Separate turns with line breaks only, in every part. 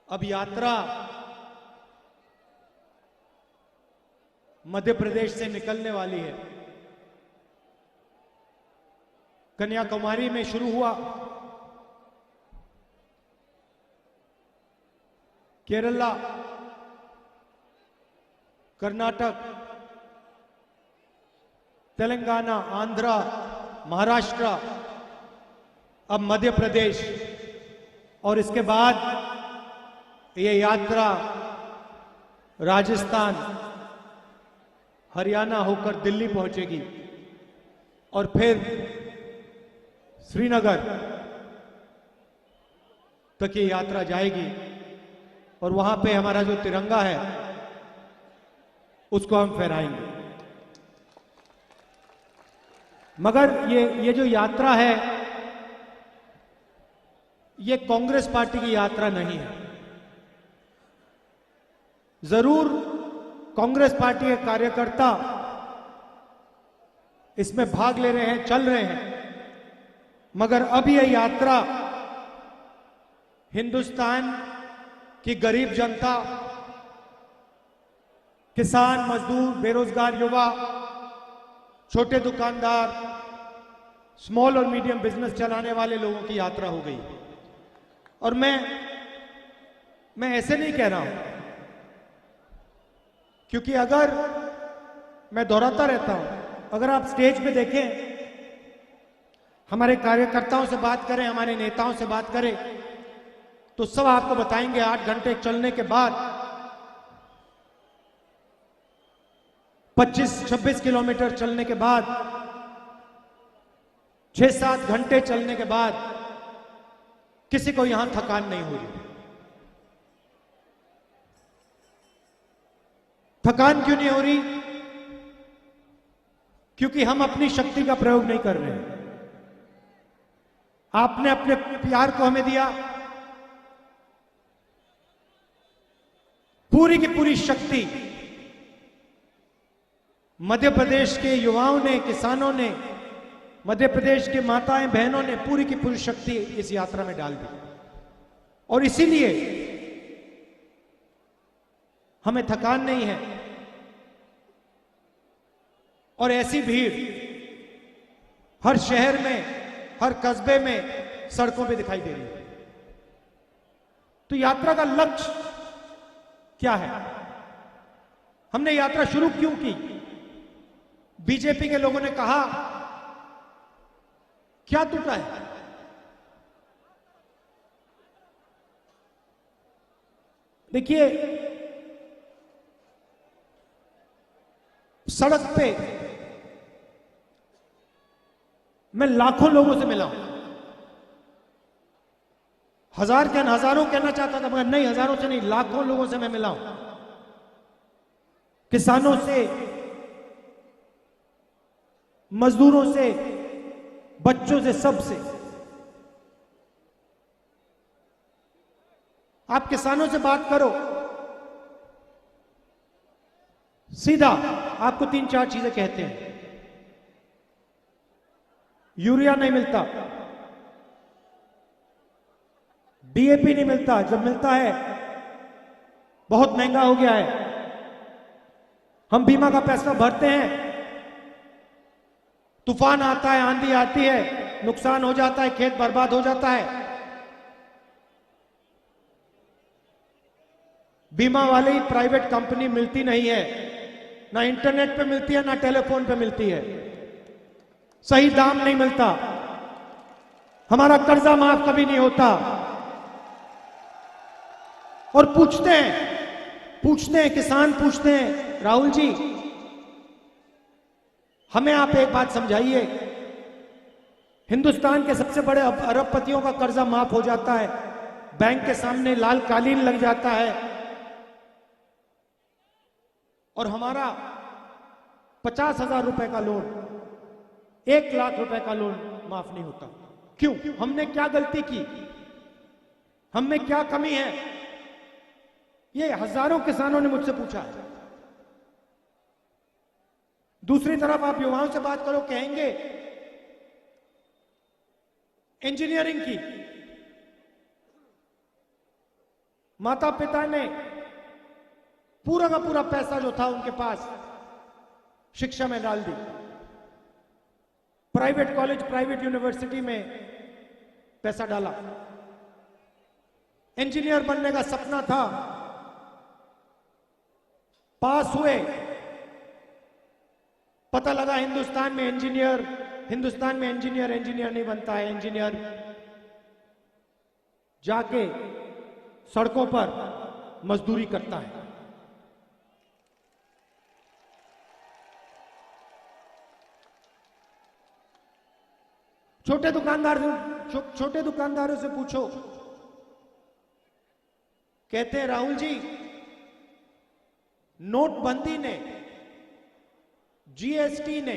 अब यात्रा मध्य प्रदेश से निकलने वाली है। कन्याकुमारी में शुरू हुआ, केरला, कर्नाटक, तेलंगाना, आंध्र, महाराष्ट्र, अब मध्य प्रदेश, और इसके बाद ये यात्रा राजस्थान, हरियाणा होकर दिल्ली पहुंचेगी और फिर श्रीनगर तक ये यात्रा जाएगी और वहां पे हमारा जो तिरंगा है उसको हम फहराएंगे। मगर ये जो यात्रा है ये कांग्रेस पार्टी की यात्रा नहीं है। जरूर कांग्रेस पार्टी के कार्यकर्ता इसमें भाग ले रहे हैं, चल रहे हैं, मगर अब यह यात्रा हिंदुस्तान की गरीब जनता, किसान, मजदूर, बेरोजगार युवा, छोटे दुकानदार, स्मॉल और मीडियम बिजनेस चलाने वाले लोगों की यात्रा हो गई। और मैं ऐसे नहीं कह रहा हूं, क्योंकि अगर मैं दोहराता रहता हूं, अगर आप स्टेज पे देखें, हमारे कार्यकर्ताओं से बात करें, हमारे नेताओं से बात करें, तो सब आपको बताएंगे 8 घंटे चलने के बाद, 25-26 किलोमीटर चलने के बाद, 6-7 घंटे चलने के बाद किसी को यहां थकान नहीं हो रही। थकान क्यों नहीं हो रही? क्योंकि हम अपनी शक्ति का प्रयोग नहीं कर रहे हैं। आपने अपने प्यार को हमें दिया, पूरी की पूरी शक्ति मध्य प्रदेश के युवाओं ने, किसानों ने, मध्य प्रदेश के माताएं बहनों ने पूरी की पूरी शक्ति इस यात्रा में डाल दी। और इसीलिए हमें थकान नहीं है। और ऐसी भीड़ हर शहर में, हर कस्बे में, सड़कों पे दिखाई दे रही है। तो यात्रा का लक्ष्य क्या है? हमने यात्रा शुरू क्यों की? बीजेपी के लोगों ने कहा क्या टूटा है? देखिए, सड़क पे मैं लाखों लोगों से मिला हूं। हजार क्या हजारों कहना चाहता था, मगर नहीं, हजारों से नहीं, लाखों लोगों से मैं मिला हूं। किसानों से, मजदूरों से, बच्चों से, सबसे। आप किसानों से बात करो, सीधा आपको 3-4 चीजें कहते हैं। यूरिया नहीं मिलता, डीएपी नहीं मिलता, जब मिलता है बहुत महंगा हो गया है। हम बीमा का पैसा भरते हैं, तूफान आता है, आंधी आती है, नुकसान हो जाता है, खेत बर्बाद हो जाता है। बीमा वाली प्राइवेट कंपनी मिलती नहीं है, ना इंटरनेट पे मिलती है, ना टेलीफोन पे मिलती है, सही दाम नहीं मिलता, हमारा कर्जा माफ कभी नहीं होता। और पूछते हैं किसान, पूछते हैं, राहुल जी हमें आप एक बात समझाइए, हिंदुस्तान के सबसे बड़े अरबपतियों का कर्जा माफ हो जाता है, बैंक के सामने लाल कालीन लग जाता है, और हमारा 50,000 रुपए का लोन, 1 लाख रुपए का लोन माफ नहीं होता। क्यों? हमने क्या गलती की? हमने क्या कमी है? ये हजारों किसानों ने मुझसे पूछा। दूसरी तरफ आप युवाओं से बात करो, कहेंगे इंजीनियरिंग की, माता पिता ने पूरा का पूरा पैसा जो था उनके पास शिक्षा में डाल दी। प्राइवेट कॉलेज, प्राइवेट यूनिवर्सिटी में पैसा डाला। इंजीनियर बनने का सपना था, पास हुए, पता लगा हिंदुस्तान में इंजीनियर नहीं बनता है। इंजीनियर जाके सड़कों पर मजदूरी करता है। छोटे दुकानदारों से पूछो, कहते हैं राहुल जी, नोटबंदी ने, जीएसटी ने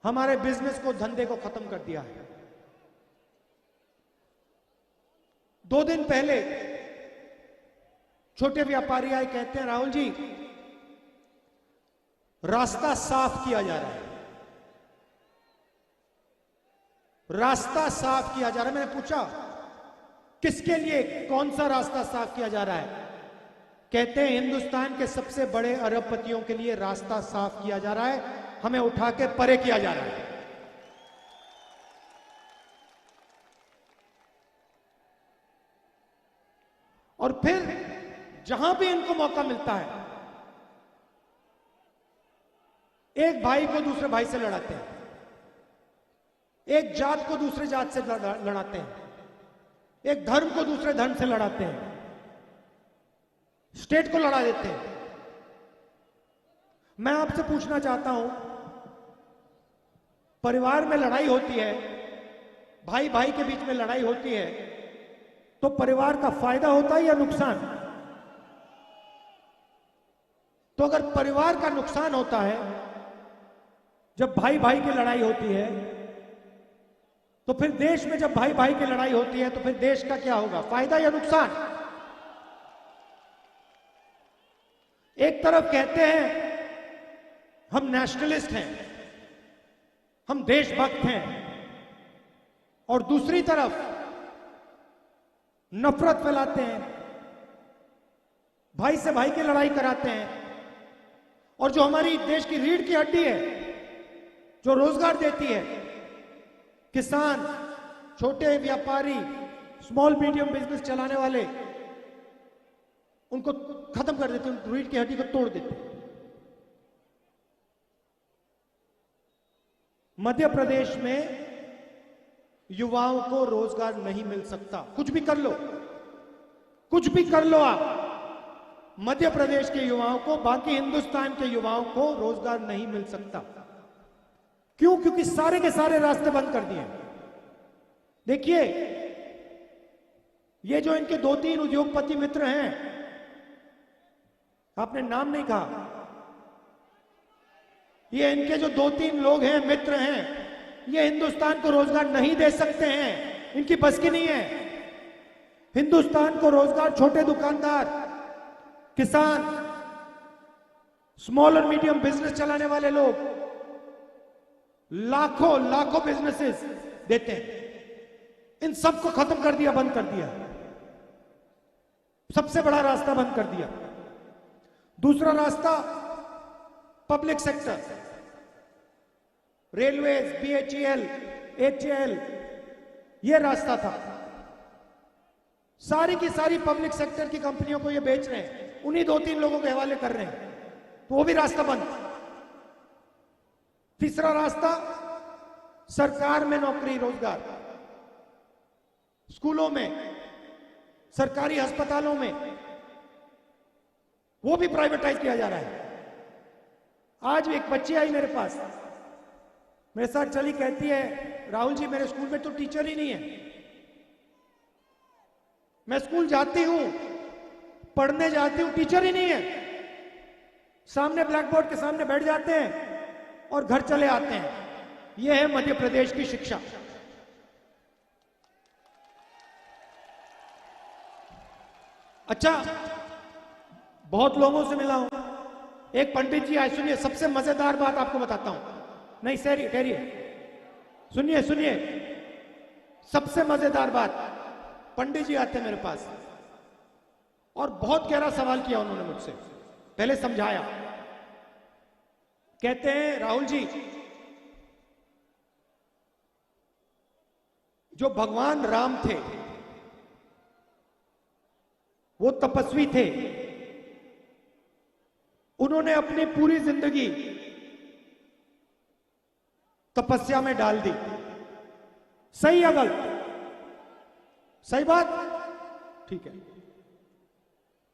हमारे बिजनेस को, धंधे को खत्म कर दिया है। 2 दिन पहले छोटे व्यापारी आए, कहते हैं राहुल जी, रास्ता साफ किया जा रहा है, रास्ता साफ किया जा रहा है। मैंने पूछा किसके लिए, कौन सा रास्ता साफ किया जा रहा है? कहते हैं हिंदुस्तान के सबसे बड़े अरबपतियों के लिए रास्ता साफ किया जा रहा है, हमें उठा के परे किया जा रहा है। और फिर जहां भी इनको मौका मिलता है, एक भाई को दूसरे भाई से लड़ाते हैं, एक जात को दूसरे जात से लड़ाते हैं, एक धर्म को दूसरे धर्म से लड़ाते हैं, स्टेट को लड़ा देते हैं। मैं आपसे पूछना चाहता हूं, परिवार में लड़ाई होती है, भाई भाई के बीच में लड़ाई होती है, तो परिवार का फायदा होता है या नुकसान? तो अगर परिवार का नुकसान होता है जब भाई भाई की लड़ाई होती है, तो फिर देश में जब भाई भाई की लड़ाई होती है, तो फिर देश का क्या होगा, फायदा या नुकसान? एक तरफ कहते हैं हम नेशनलिस्ट हैं, हम देशभक्त हैं, और दूसरी तरफ नफरत फैलाते हैं, भाई से भाई की लड़ाई कराते हैं। और जो हमारी देश की रीढ़ की हड्डी है, जो रोजगार देती है, किसान, छोटे व्यापारी, स्मॉल मीडियम बिजनेस चलाने वाले, उनको खत्म कर देते हैं, रीढ़ की हड्डी को तोड़ देते हैं। मध्य प्रदेश में युवाओं को रोजगार नहीं मिल सकता। कुछ भी कर लो, कुछ भी कर लो आप, मध्य प्रदेश के युवाओं को, बाकी हिंदुस्तान के युवाओं को रोजगार नहीं मिल सकता। क्यों? क्योंकि सारे के सारे रास्ते बंद कर दिए। देखिए, ये जो इनके 2-3 उद्योगपति मित्र हैं, आपने नाम नहीं कहा, ये इनके जो 2-3 लोग हैं, मित्र हैं, ये हिंदुस्तान को रोजगार नहीं दे सकते हैं, इनकी बस की नहीं है। हिंदुस्तान को रोजगार छोटे दुकानदार, किसान, स्मॉल और मीडियम बिजनेस चलाने वाले लोग, लाखों लाखों बिजनेसेस देते हैं। इन सबको खत्म कर दिया, बंद कर दिया, सबसे बड़ा रास्ता बंद कर दिया। दूसरा रास्ता public sector, railways, BHEL, HAL, यह रास्ता था। सारी की सारी पब्लिक सेक्टर की कंपनियों को ये बेच रहे हैं, उन्हीं 2-3 लोगों के हवाले कर रहे हैं, तो वो भी रास्ता बंद। तीसरा रास्ता सरकार में नौकरी, रोजगार, स्कूलों में, सरकारी अस्पतालों में, वो भी प्राइवेटाइज किया जा रहा है। आज एक बच्ची आई मेरे पास, मेरे साथ चली, कहती है राहुल जी, मेरे स्कूल में तो टीचर ही नहीं है। मैं स्कूल जाती हूं, पढ़ने जाती हूं, टीचर ही नहीं है। सामने ब्लैक बोर्ड के सामने बैठ जाते हैं और घर चले आते हैं। यह है मध्य प्रदेश की शिक्षा। अच्छा, बहुत लोगों से मिला हूं। एक पंडित जी आए, सुनिए, सबसे मजेदार बात आपको बताता हूं। नहीं सर, ठहरिए, सुनिए, सबसे मजेदार बात। पंडित जी आते हैं मेरे पास, और बहुत गहरा सवाल किया उन्होंने मुझसे। पहले समझाया, कहते हैं राहुल जी, जो भगवान राम थे वो तपस्वी थे, उन्होंने अपनी पूरी जिंदगी तपस्या में डाल दी। सही या गलत? सही बात, ठीक है।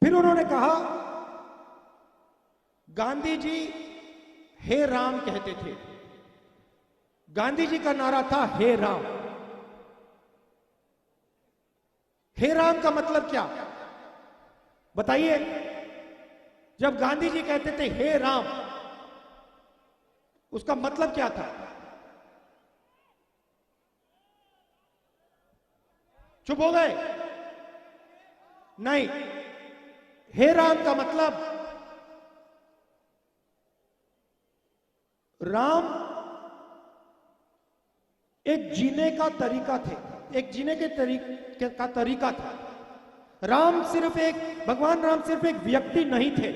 फिर उन्होंने कहा गांधी जी हे राम कहते थे। गांधी जी का नारा था हे राम। हे राम का मतलब क्या बताइए? जब गांधी जी कहते थे हे राम, उसका मतलब क्या था? चुप हो गए? नहीं, हे राम का मतलब राम एक जीने का तरीका थे, एक जीने के का तरीका था। राम सिर्फ एक, भगवान राम सिर्फ एक व्यक्ति नहीं थे,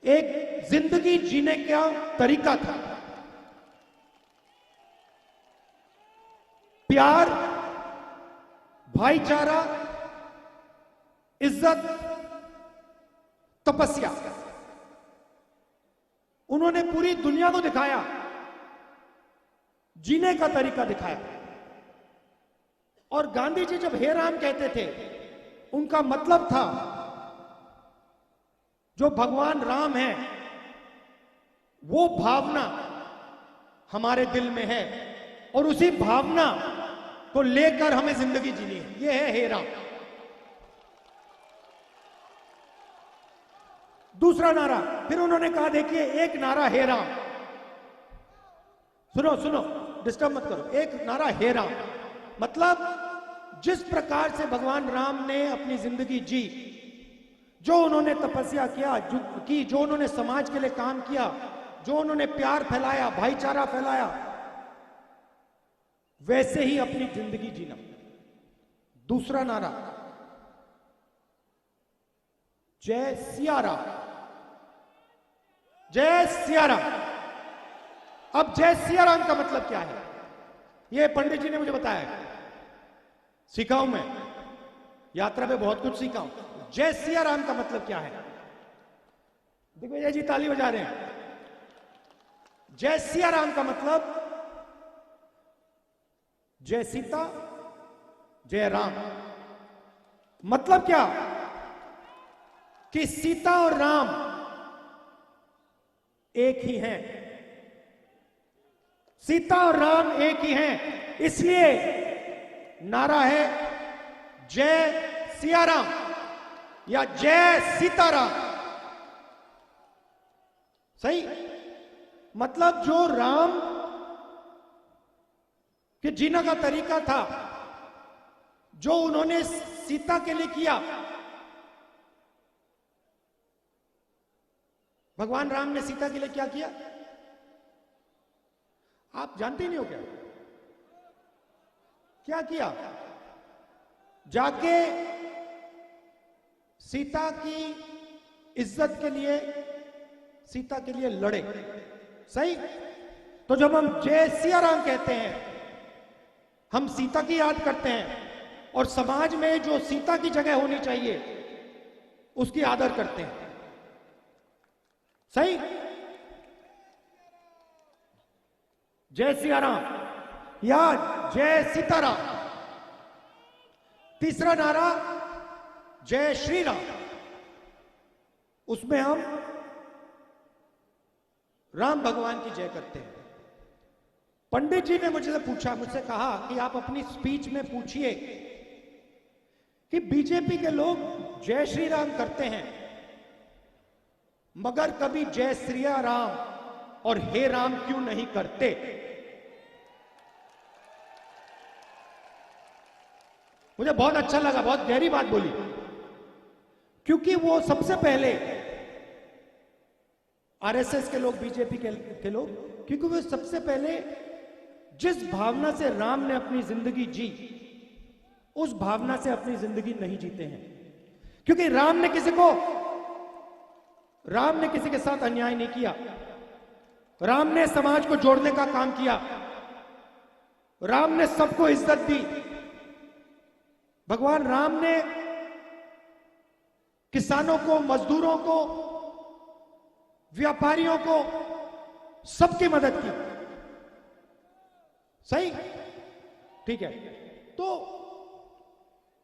एक जिंदगी जीने का तरीका था। प्यार, भाईचारा, इज्जत, तपस्या, उन्होंने पूरी दुनिया को दिखाया, जीने का तरीका दिखाया। और गांधी जी जब हे राम कहते थे, उनका मतलब था जो भगवान राम है वो भावना हमारे दिल में है और उसी भावना को लेकर हमें जिंदगी जीनी है। ये है हे राम। दूसरा नारा फिर उन्होंने कहा, देखिए एक नारा हे राम, सुनो सुनो, डिस्टर्ब मत करो। एक नारा हे राम मतलब जिस प्रकार से भगवान राम ने अपनी जिंदगी जी, जो उन्होंने तपस्या किया, जो उन्होंने समाज के लिए काम किया, जो उन्होंने प्यार फैलाया, भाईचारा फैलाया, वैसे ही अपनी जिंदगी जीना। दूसरा नारा जय सिया राम, जय सिया राम। अब जय सिया राम का मतलब क्या है? ये पंडित जी ने मुझे बताया, सीखा हूं मैं, यात्रा पे बहुत कुछ सीखा हूं। जय सिया राम का मतलब क्या है? दिग्विजय जी ताली बजा रहे हैं। जय सिया राम का मतलब जय सीता जय राम। मतलब क्या कि सीता और राम एक ही हैं, सीता और राम एक ही हैं। इसलिए नारा है जय सिया राम या जय सीताराम। सही? मतलब जो राम के जीने का तरीका था, जो उन्होंने सीता के लिए किया, भगवान राम ने सीता के लिए क्या किया आप जानते नहीं हो क्या? क्या किया? जाके सीता की इज्जत के लिए, सीता के लिए लड़े। सही? तो जब हम जय सिया राम कहते हैं, हम सीता की याद करते हैं और समाज में जो सीता की जगह होनी चाहिए उसकी आदर करते हैं। सही? जय सिया राम या जय सीताराम। तीसरा नारा जय श्री राम, उसमें हम राम भगवान की जय करते हैं। पंडित जी ने मुझसे कहा कि आप अपनी स्पीच में पूछिए कि बीजेपी के लोग जय श्री राम करते हैं मगर कभी जय श्री राम और हे राम क्यों नहीं करते? मुझे बहुत अच्छा लगा, बहुत गहरी बात बोली, क्योंकि वो सबसे पहले आरएसएस के लोग, बीजेपी के लोग, क्योंकि वो सबसे पहले जिस भावना से राम ने अपनी जिंदगी जी, उस भावना से अपनी जिंदगी नहीं जीते हैं। क्योंकि राम ने किसी के साथ अन्याय नहीं किया। राम ने समाज को जोड़ने का काम किया। राम ने सबको इज्जत दी। भगवान राम ने किसानों को, मजदूरों को, व्यापारियों को, सबकी मदद की। सही? ठीक है। तो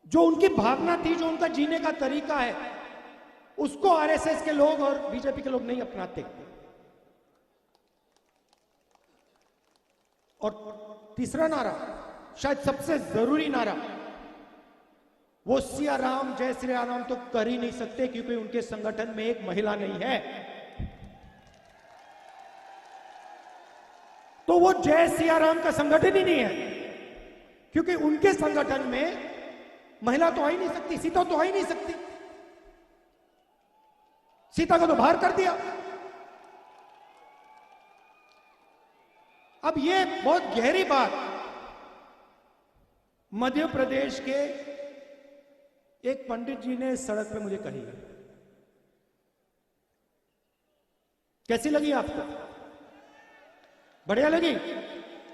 जो उनकी भावना थी, जो उनका जीने का तरीका है, उसको आरएसएस के लोग और बीजेपी के लोग नहीं अपनाते। और तीसरा नारा, शायद सबसे जरूरी नारा, वो सिया राम जय श्री राम तो कर ही नहीं सकते, क्योंकि उनके संगठन में एक महिला नहीं है। तो वो जय सिया राम का संगठन ही नहीं है, क्योंकि उनके संगठन में महिला तो आ ही नहीं सकती, सीता तो आ ही नहीं सकती। सीता को तो बाहर कर दिया। अब ये बहुत गहरी बात मध्य प्रदेश के एक पंडित जी ने सड़क पे मुझे कही है। कैसी लगी आपको? बढ़िया लगी?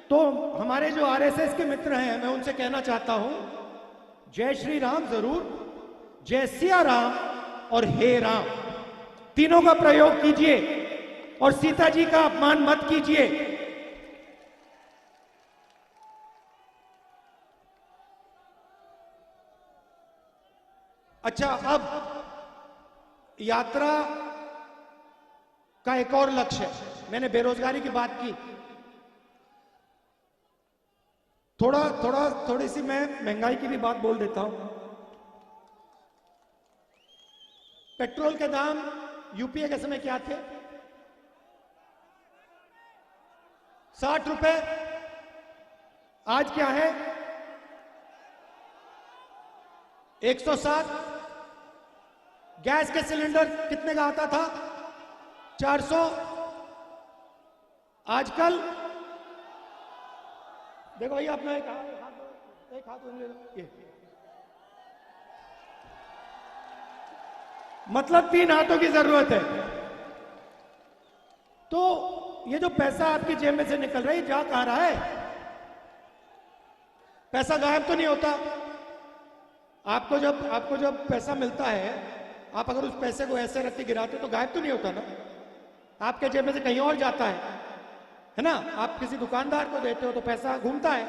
तो हमारे जो आरएसएस के मित्र हैं, मैं उनसे कहना चाहता हूं, जय श्री राम जरूर, जय सिया राम और हे राम तीनों का प्रयोग कीजिए और सीता जी का अपमान मत कीजिए। अच्छा, अब यात्रा का एक और लक्ष्य है। मैंने बेरोजगारी की बात की, थोड़ी सी मैं महंगाई की भी बात बोल देता हूं। पेट्रोल के दाम यूपीए के समय क्या थे? 60 रुपए। आज क्या है? 107। गैस के सिलेंडर कितने का आता था? 400। आजकल देखो भैया, अपना एक हाथ ले लो। ये मतलब 3 हाथों की जरूरत है। तो ये जो पैसा आपकी जेब में से निकल रहा है, जा कहां रहा है? पैसा गायब तो नहीं होता। आपको जब पैसा मिलता है, आप अगर उस पैसे को ऐसे रख के गिराते तो गायब तो नहीं होता ना, आपके जेब में से कहीं और जाता है ना? आप किसी दुकानदार को देते हो तो पैसा घूमता है।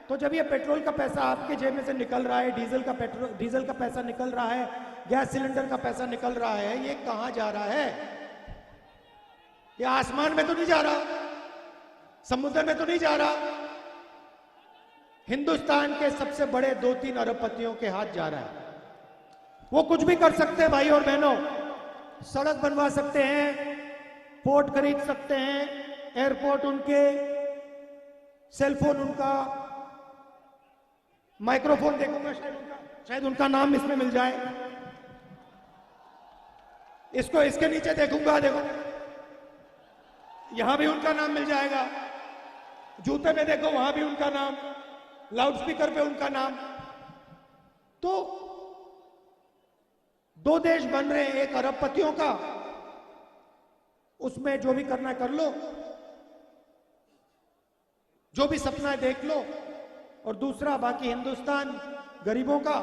तो जब ये पेट्रोल का पैसा आपके जेब में से निकल रहा है, डीजल का पैसा निकल रहा है, गैस सिलेंडर का पैसा निकल रहा है, ये कहां जा रहा है? ये आसमान में तो नहीं जा रहा, समुद्र में तो नहीं जा रहा, हिंदुस्तान के सबसे बड़े 2-3 अरबपतियों के हाथ जा रहा है। वो कुछ भी कर सकते हैं भाई और बहनों, सड़क बनवा सकते हैं, पोर्ट खरीद सकते हैं, एयरपोर्ट उनके, सेलफोन उनका, माइक्रोफोन देखूंगा शायद उनका नाम इसमें मिल जाए। इसके नीचे देखूंगा, देखो यहां भी उनका नाम मिल जाएगा। जूते में देखो, वहां भी उनका नाम, लाउडस्पीकर पे उनका नाम। तो 2 देश बन रहे हैं, एक अरबपतियों का, उसमें जो भी करना है कर लो, जो भी सपना है देख लो, और दूसरा बाकी हिंदुस्तान गरीबों का,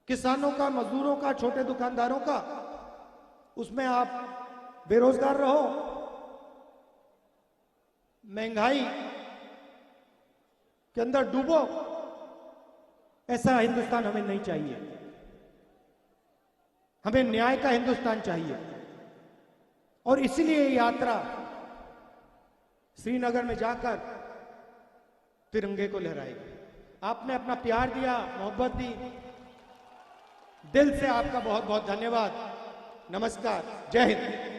किसानों का, मजदूरों का, छोटे दुकानदारों का, उसमें आप बेरोजगार रहो, महंगाई के अंदर डूबो। ऐसा हिंदुस्तान हमें नहीं चाहिए। हमें न्याय का हिंदुस्तान चाहिए। और इसलिए यात्रा श्रीनगर में जाकर तिरंगे को लहराएगी। आपने अपना प्यार दिया, मोहब्बत दी, दिल से आपका बहुत बहुत धन्यवाद। नमस्कार, जय हिंद।